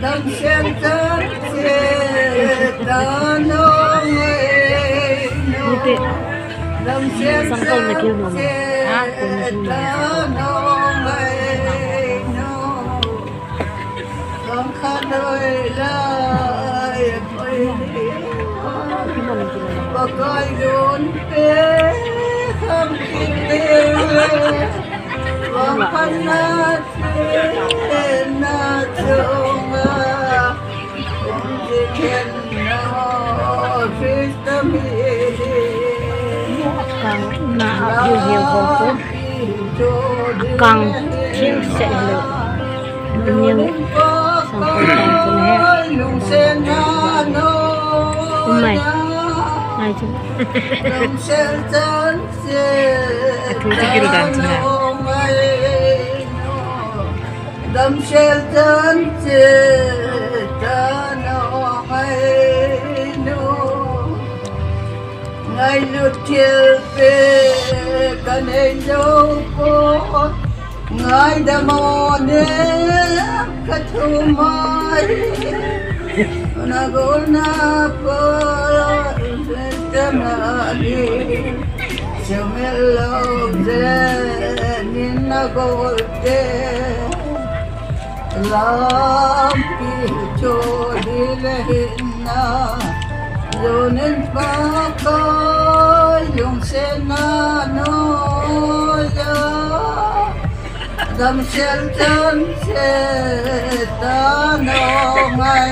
đâm sen chân ta nông đâm sen chân ta nông con khát đời lại và coi đốn tê không kịp và phân nát na chung khen nó phía tâm na yêu nhiều vô càng chia sẻ được nhưng xong rồi càng cho nên mày này chứ đâm sel chân ta nó ngày lượt chiều về cả ngày đâu có ngày đã mò nếp cả thu mai na gol na po tâm đi chiều mẹ lâu về nên na gol về làm ki cho đi lên na rồi nên ba coi dùng xe na nói đâm sen chân ta nó ngày